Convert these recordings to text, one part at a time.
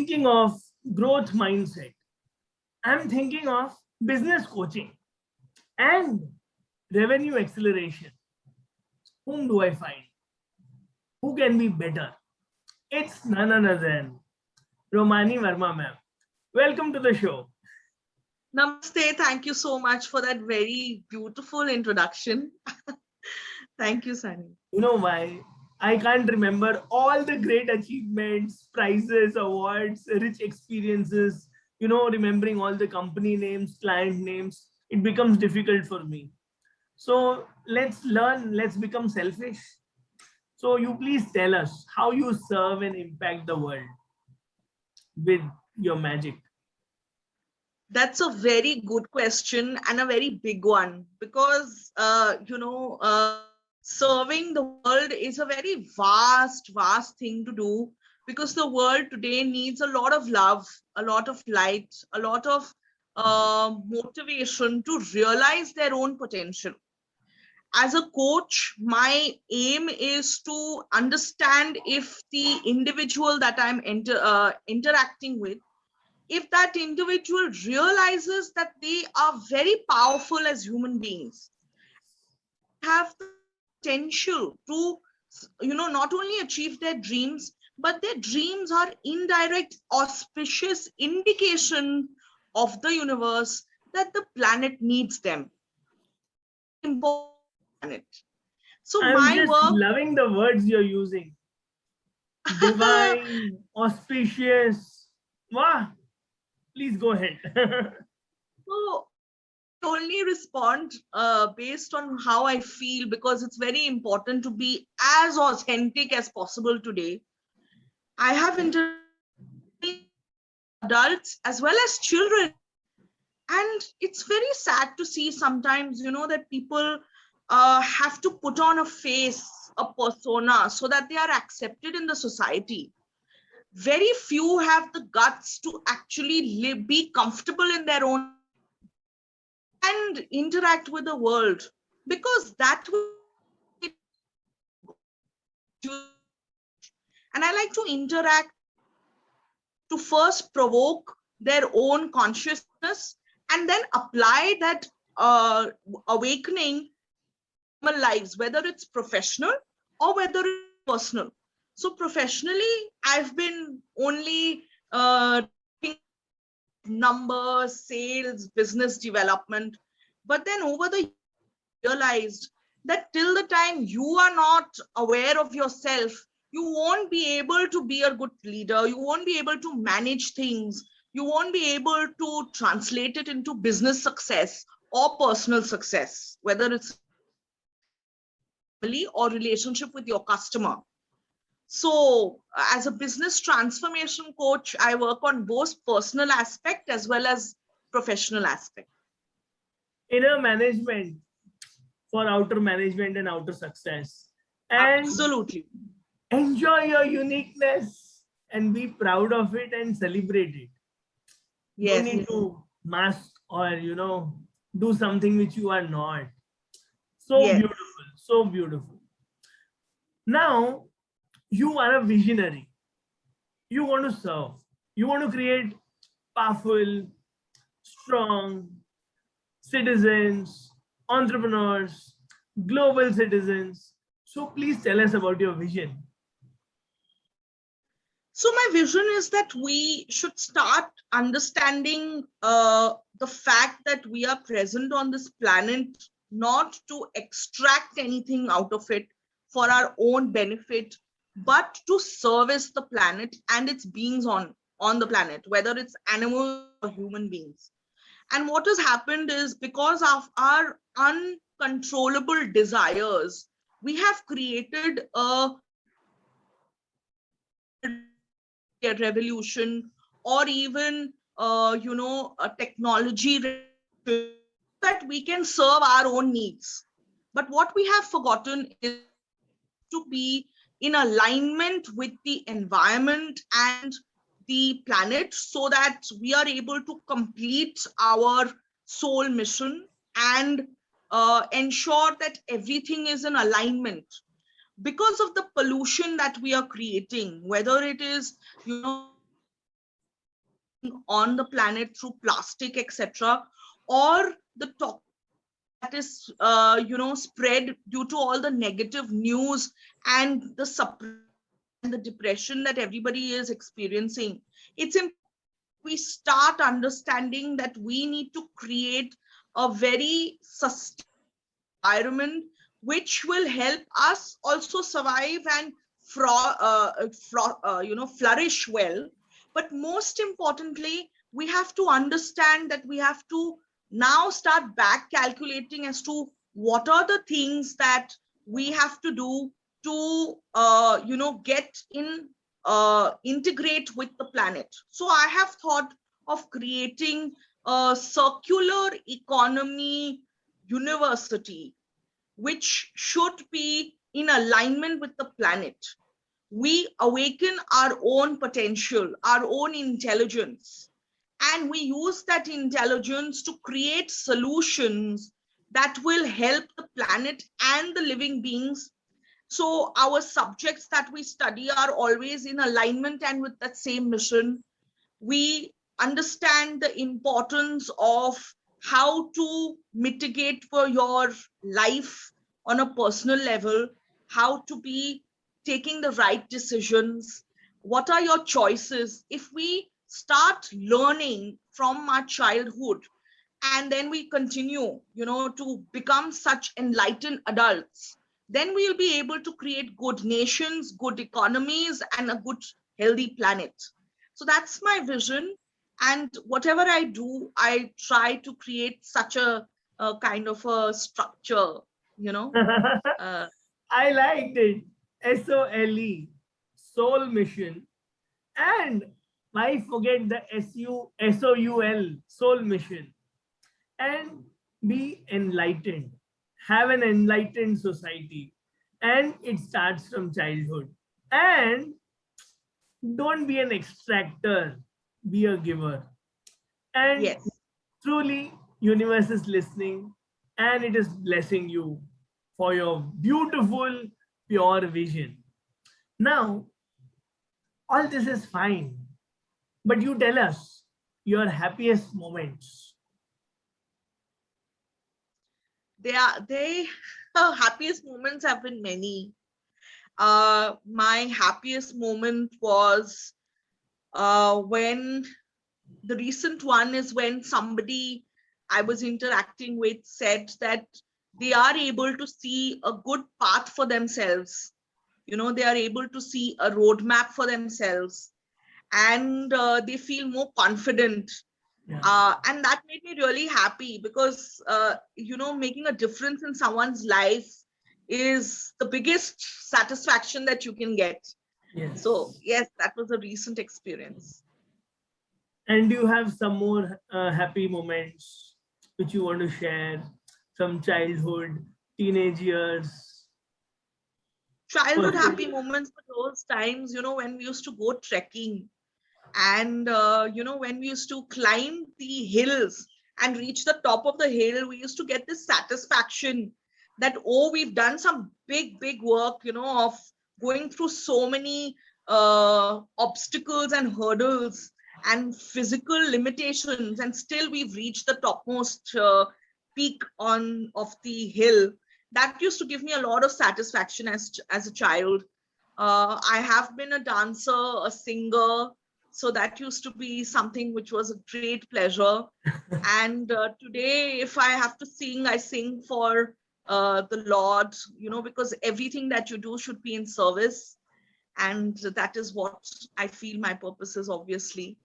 thinking of growth mindset. I'm thinking of business coaching and revenue acceleration. Whom do I find? Who can be better? It's none other than Romani Verma ma'am. Welcome to the show. Namaste. Thank you so much for that very beautiful introduction. Thank you, Sunny. You know why? I can't remember all the great achievements, prizes, awards, rich experiences. Remembering all the company names, client names, it becomes difficult for me. So let's learn, let's become selfish. So you please tell us how you serve and impact the world with your magic. That's a very good question and a very big one because, serving the world is a very vast thing to do because the world today needs a lot of love, a lot of light, a lot of motivation to realize their own potential. As a coach, my aim is to understand if the individual that I'm interacting with, if that individual realizes that they are very powerful as human beings, have the potential to, not only achieve their dreams, but their dreams are indirect, auspicious indication of the universe that the planet needs them. Planet. So I'm my just work. loving the words you're using. Divine, auspicious. Wow. Please go ahead. So only respond based on how I feel because it's very important to be as authentic as possible today. I have interviewed adults as well as children, and it's very sad to see sometimes, that people have to put on a face, a persona, so that they are accepted in the society. Very few have the guts to actually be comfortable in their own and interact with the world, because that will. And I like to interact to first provoke their own consciousness and then apply that awakening in their lives, whether it's professional or whether it's personal. So professionally, I've been only numbers, sales, business development, but then over the realized that till the time you are not aware of yourself, you won't be able to be a good leader, you won't be able to manage things, you won't be able to translate it into business success or personal success, whether it's family or relationship with your customer. So as a business transformation coach, I work on both personal aspect as well as professional aspect. Inner management for outer management and outer success. And absolutely enjoy your uniqueness and be proud of it and celebrate it. Yes. You need to mask or do something which you are not. So Yes. beautiful, so beautiful. Now you are a visionary. You want to serve. You want to create powerful, strong citizens, entrepreneurs, global citizens. So please tell us about your vision. So my vision is that we should start understanding the fact that we are present on this planet not to extract anything out of it for our own benefit, but to service the planet and its beings on the planet, whether it's animals or human beings. And what has happened is because of our uncontrollable desires, we have created a revolution or even a technology that we can serve our own needs. But what we have forgotten is to be in alignment with the environment and the planet so that we are able to complete our soul mission and ensure that everything is in alignment. Because of the pollution that we are creating, whether it is on the planet through plastic, etc., or the toxin that is spread due to all the negative news and the depression that everybody is experiencing. It's important we start understanding that we need to create a very sustainable environment which will help us also survive and flourish well. But most importantly, we have to understand that we have to now start back calculating as to what are the things that we have to do to get in integrate with the planet. So I have thought of creating a circular economy university which should be in alignment with the planet. We awaken our own potential, our own intelligence, and we use that intelligence to create solutions that will help the planet and the living beings. So our subjects that we study are always in alignment and with that same mission. We understand the importance of how to mitigate for your life on a personal level, how to be taking the right decisions, what are your choices. If we start learning from our childhood and then we continue, to become such enlightened adults, then we'll be able to create good nations, good economies, and a good, healthy planet. So that's my vision. And whatever I do, I try to create such a kind of a structure, Uh, I liked it. SOLE, Soul Mission. And why forget the SOUL, Soul Mission. And be enlightened. Have an enlightened society. And it starts from childhood. And don't be an extractor, be a giver. And yes. truly, universe is listening and it is blessing you for your beautiful, pure vision. Now, all this is fine, but you tell us your happiest moments. They happiest moments have been many. My happiest moment was when the recent one is when somebody I was interacting with said that they are able to see a good path for themselves. They are able to see a roadmap for themselves, and they feel more confident. Yeah. And that made me really happy because, making a difference in someone's life is the biggest satisfaction that you can get. Yes. So, yes, that was a recent experience. And do you have some more happy moments which you want to share from childhood, teenage years? Childhood Personal. happy moments were those times, when we used to go trekking and, when we used to climb the hills and reach the top of the hill, we used to get this satisfaction that, oh, we've done some big work, of going through so many obstacles and hurdles and physical limitations, and still we've reached the topmost peak of the hill. That used to give me a lot of satisfaction as a child. I have been a dancer, a singer, so that used to be something which was a great pleasure. And today, if I have to sing, I sing for the Lord, because everything that you do should be in service. And that is what I feel my purpose is, obviously.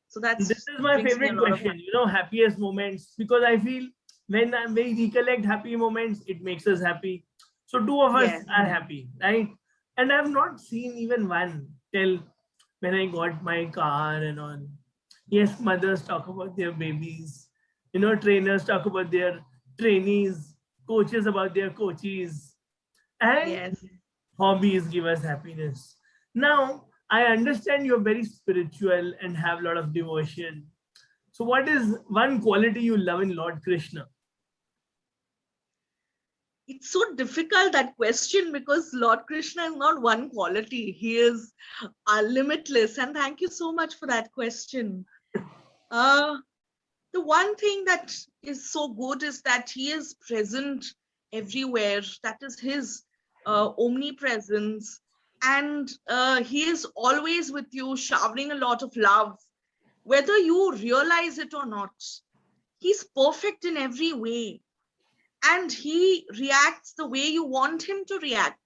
So This that's is my brings me a favorite lot of question, happiest moments, because I feel when we recollect happy moments, it makes us happy. So two of us yes. are happy, right? And I've not seen even one till when I got my car and all. Yes, mothers talk about their babies, trainers talk about their trainees, coaches about their coaches, and Yes. hobbies give us happiness. Now, I understand you're very spiritual and have a lot of devotion. So, what is one quality you love in Lord Krishna? It's so difficult, that question, because Lord Krishna is not one quality. He is limitless. And thank you so much for that question. The one thing that is so good is that he is present everywhere. That is his omnipresence. And he is always with you, showering a lot of love, whether you realize it or not. He's perfect in every way. And he reacts the way you want him to react.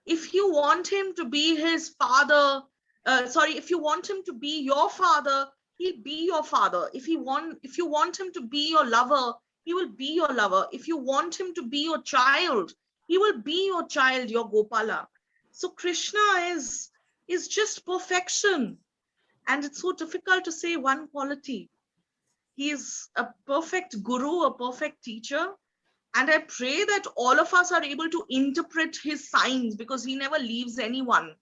If you want him to be his father, if you want him to be your father, he'll be your father. If you want him to be your lover, he will be your lover. If you want him to be your child, he will be your child, your Gopala. So Krishna is just perfection. And it's so difficult to say one quality. He is a perfect guru, a perfect teacher. And I pray that all of us are able to interpret his signs, because he never leaves anyone.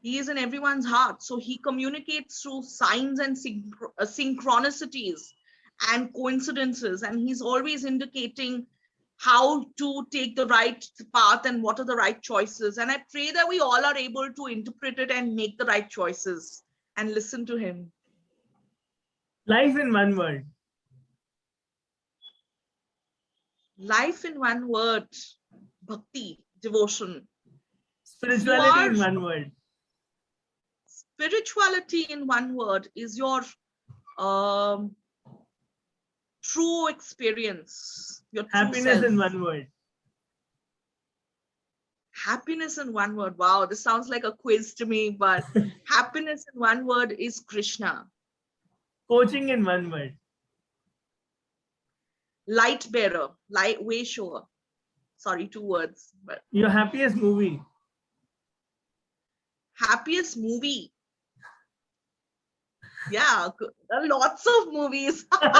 He is in everyone's heart. So he communicates through signs and synchronicities and coincidences. And he's always indicating how to take the right path and what are the right choices. And I pray that we all are able to interpret it and make the right choices and listen to him. Life in one word. Life in one word: bhakti, devotion. Spirituality in one word. Spirituality in one word is your true experience, your true Happiness self. in one word. Happiness in one word. Wow, this sounds like a quiz to me, but happiness in one word is Krishna. Coaching in one word. Light bearer, light way shower. Sorry, 2 words. But your happiest movie. Happiest movie. Yeah, lots of movies. There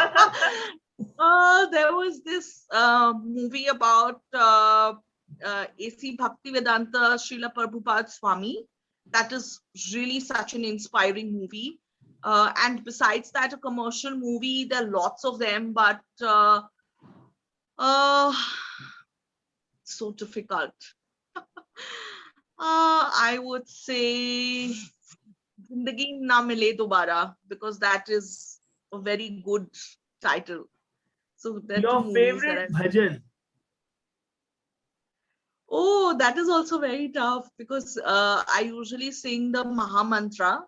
was this movie about A.C. Bhaktivedanta Srila Prabhupada Swami. That is really such an inspiring movie. And besides that, a commercial movie, there are lots of them, but so difficult. I would say Zindagi Na Mile Dobara, because that is a very good title. So there are your 2 movies favorite bhajan. Oh, that is also very tough, because I usually sing the Maha Mantra,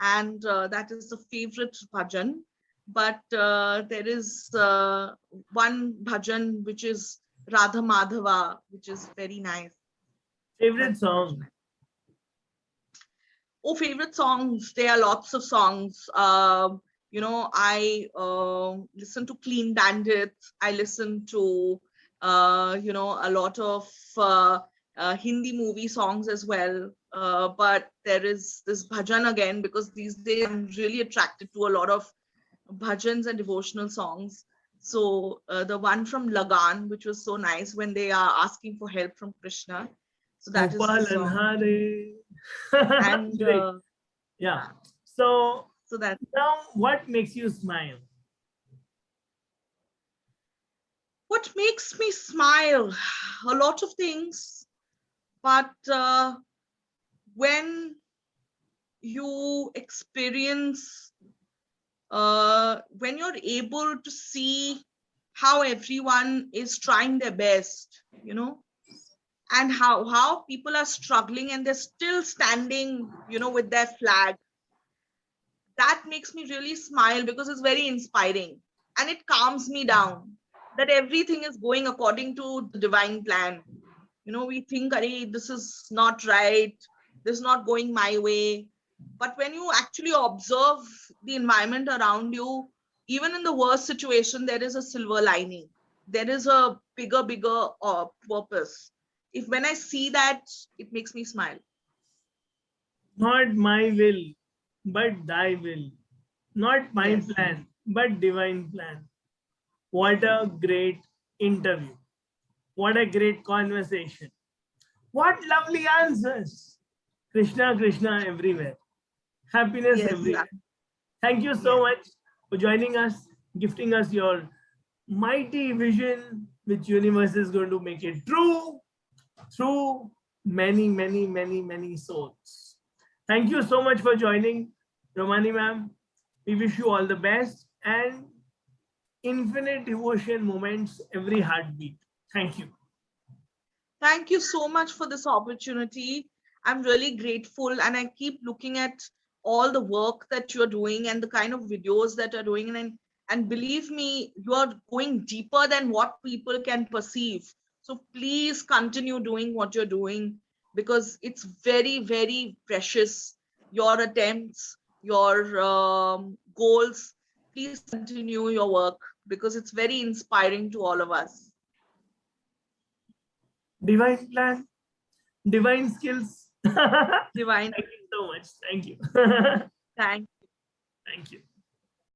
and that is the favorite bhajan. But there is one bhajan which is Radha Madhava, which is very nice. Favorite song? Oh, favorite songs. There are lots of songs. You know, I listen to Clean Bandits. I listen to, you know, a lot of Hindi movie songs as well. But there is this bhajan again, because these days I'm really attracted to a lot of bhajans and devotional songs. So the one from Lagan, which was so nice when they are asking for help from Krishna. So that is the song. And yeah. So that now, what makes you smile? What makes me smile? A lot of things, but when you experience, when you're able to see how everyone is trying their best, you know, and how people are struggling and they're still standing, you know, with their flag, that makes me really smile, because it's very inspiring and it calms me down that everything is going according to the divine plan. You know, we think, this is not right, this is not going my way. But when you actually observe the environment around you, even in the worst situation, there is a silver lining. There is a bigger purpose. If when I see that, it makes me smile. Not my will, but thy will. Not my Yes. plan, but divine plan. What a great interview. What a great conversation. What lovely answers. Krishna, Krishna everywhere. Happiness Yes. everywhere. Thank you so much for joining us, gifting us your mighty vision, which universe is going to make it true through many, many, many, many souls. Thank you so much for joining, Romani ma'am. We wish you all the best and infinite devotion moments every heartbeat. Thank you. Thank you so much for this opportunity. I'm really grateful, and I keep looking at all the work that you're doing and the kind of videos that are doing. And believe me, you are going deeper than what people can perceive. So please continue doing what you're doing because it's very, very precious. Your attempts, your goals, please continue your work because it's very inspiring to all of us. Divine plan, divine skills. Divine. Thank you so much. Thank you. Thank Thank you.